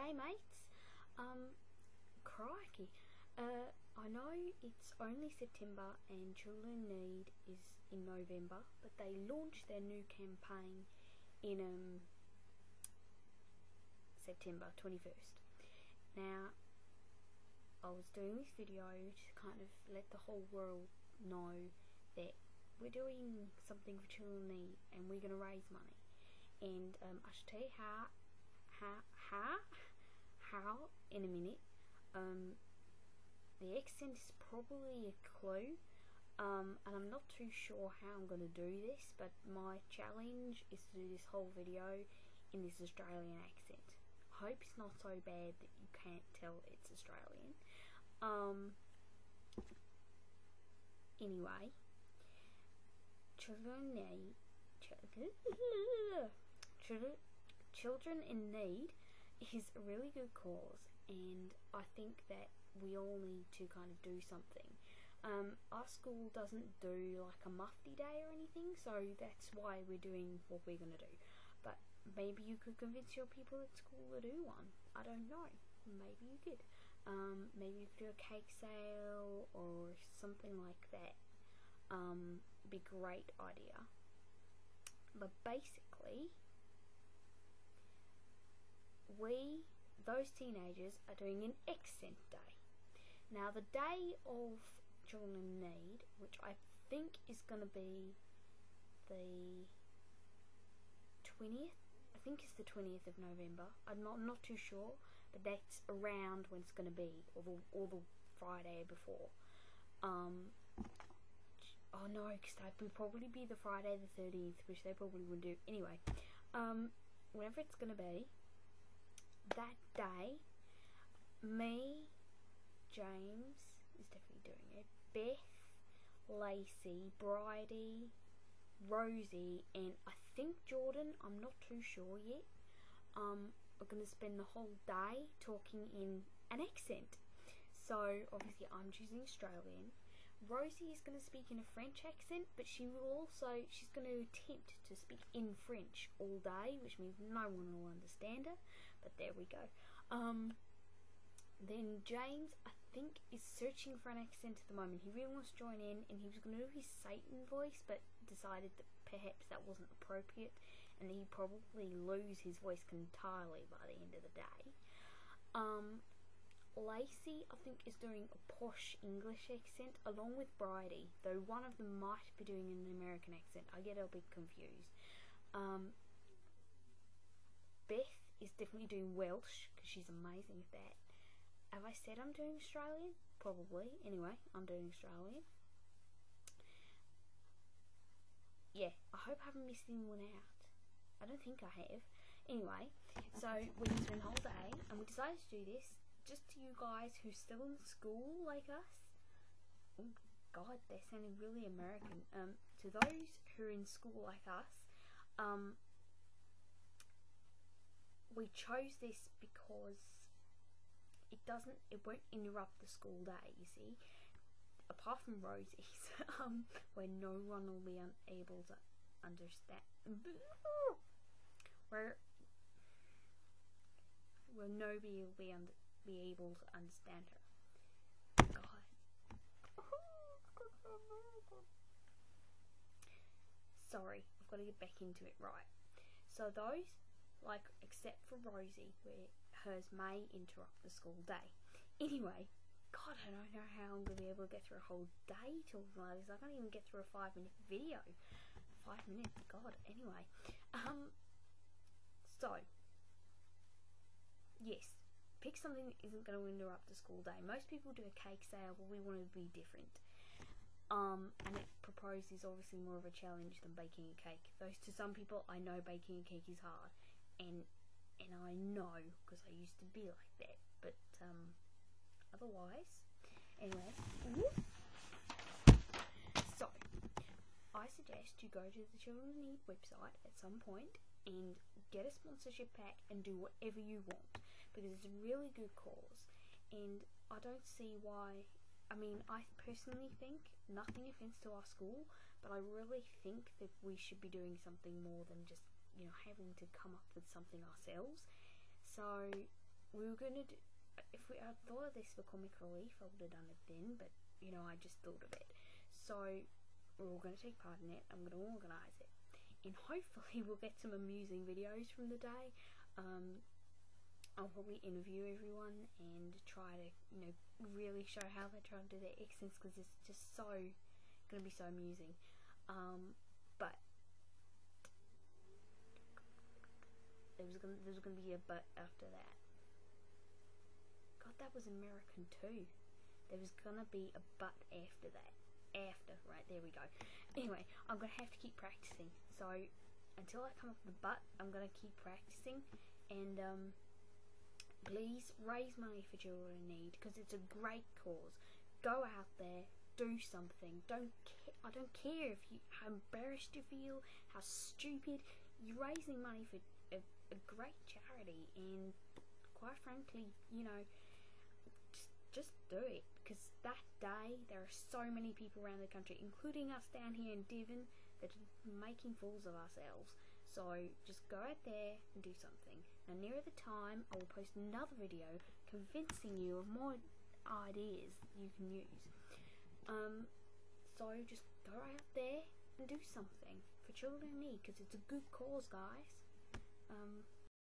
Hey mates, crikey, I know it's only September and Children in Need is in November, but they launched their new campaign in September 21st. Now, I was doing this video to kind of let the whole world know that we're doing something for Children in Need and we're going to raise money. And I should tell you how in a minute. The accent is probably a clue, and I'm not too sure how I'm going to do this, but my challenge is to do this whole video in this Australian accent. I hope it's not so bad that you can't tell it's Australian. Anyway, Children in Need is a really good cause, and I think that we all need to kind of do something. Our school doesn't do like a mufti day or anything, so that's why we're doing what we're going to do. But maybe you could convince your people at school to do one. I don't know. Maybe you could. Maybe you could do a cake sale or something like that. Be a great idea. But basically, those teenagers are doing an accent day. Now, the day of Children in Need, which I think is going to be the 20th, I think it's the 20th of November. I'm not too sure, but that's around when it's going to be, or the Friday before. Oh no, because that would probably be the Friday the 13th, which they probably wouldn't do. Anyway, whenever it's going to be, that day, me, James is definitely doing it, Beth, Lacey, Bridie, Rosie, and I think Jordan, I'm not too sure yet, are going to spend the whole day talking in an accent. So obviously I'm choosing Australian. Rosie is going to speak in a French accent, but she's going to attempt to speak in French all day, which means no one will understand her, but there we go. Then James, I think, is searching for an accent at the moment. He really wants to join in, and he was going to do his Satan voice, but decided that perhaps that wasn't appropriate, and he'd probably lose his voice entirely by the end of the day. Lacey, I think, is doing a posh English accent along with Bridie, though one of them might be doing an American accent. I get a bit confused. Beth is definitely doing Welsh, because she's amazing at that. Have I said I'm doing Australian? Probably. Anyway, I'm doing Australian. Yeah, I hope I haven't missed anyone out. I don't think I have. Anyway, so we spent the whole day, and we decided to do this just to you guys who's still in school like us. Oh God, they're sounding really American. To those who are in school like us, we chose this because it won't interrupt the school day, you see. Apart from Rosie's, where no one will be able to understand. Where nobody will be able to understand her. God. Sorry, I've got to get back into it. Right. So those, like, except for Rosie, where hers may interrupt the school day. Anyway, God, I don't know how I'm going to be able to get through a whole day talking like this. I can't even get through a 5-minute video. 5 minutes, God. Anyway, so, yes, pick something that isn't going to interrupt the school day. Most people do a cake sale, but we want to be different. And it proposes obviously more of a challenge than baking a cake. Those to some people, I know baking a cake is hard, and I know because I used to be like that. But otherwise, anyway. So, I suggest you go to the Children in Need website at some point and get a sponsorship pack and do whatever you want, because it's a really good cause, and I don't see why. I mean, I personally think, nothing offense to our school, but I really think that we should be doing something more than just, having to come up with something ourselves. So we were gonna do, I thought of this for comic relief, I would have done it then, but you know, I just thought of it. So we're all gonna take part in it. I'm gonna organise it, and hopefully we'll get some amusing videos from the day. I'll probably interview everyone and try to, you know, really show how they try to do their accents, because it's just gonna be so amusing. But there's gonna be a but after that. God, that was American too. There was gonna be a but after that. Right, there we go. Anyway, I'm gonna have to keep practicing. So until I come up with a but, I'm gonna keep practicing. And please raise money for children in need, because it's a great cause. Go out there, do something. I don't care if how embarrassed you feel, how stupid. You're raising money for a great charity, and quite frankly, you know, just do it, because that day there are so many people around the country, including us down here in Devon, that are making fools of ourselves. So just go out there and do something. Now, nearer the time, I will post another video convincing you of more ideas you can use. So just go out there and do something for children in need, because it's a good cause, guys.